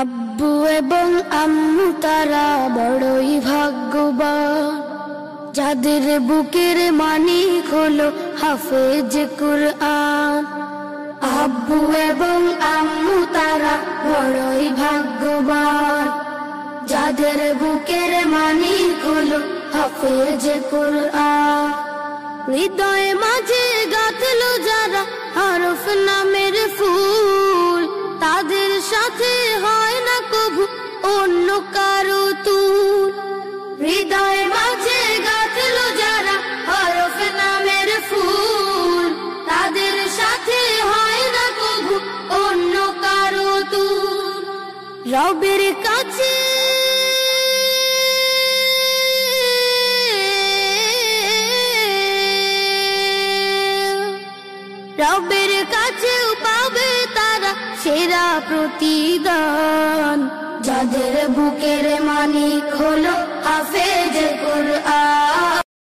আব্বু এবং আম্মু তারা বড়ই ভাগ্যবান, যাদের বুকের মানিক হলো হাফেজ কুরআন। আব্বু এবং আম্মু তারা বড়ই ভাগ্যবান, যাদের বুকের মানিক হলো হাফেজ কুরআন। হৃদয়ে মাঝে গাঁথলো যারা হরফ নামের ফুল, তাদের সাথে হয় না কভু অন্য কারো তুল। হৃদয়ে মাঝে গাঁথলো যারা হরফ নামের ফুল, তাদের সাথে হয় না কভু অন্য কারো তুল। রবের কাছে রবের কাছেও পাবে তারা সেরা প্রতিদান, যাদের বুকের মানিক হলো হাফেজ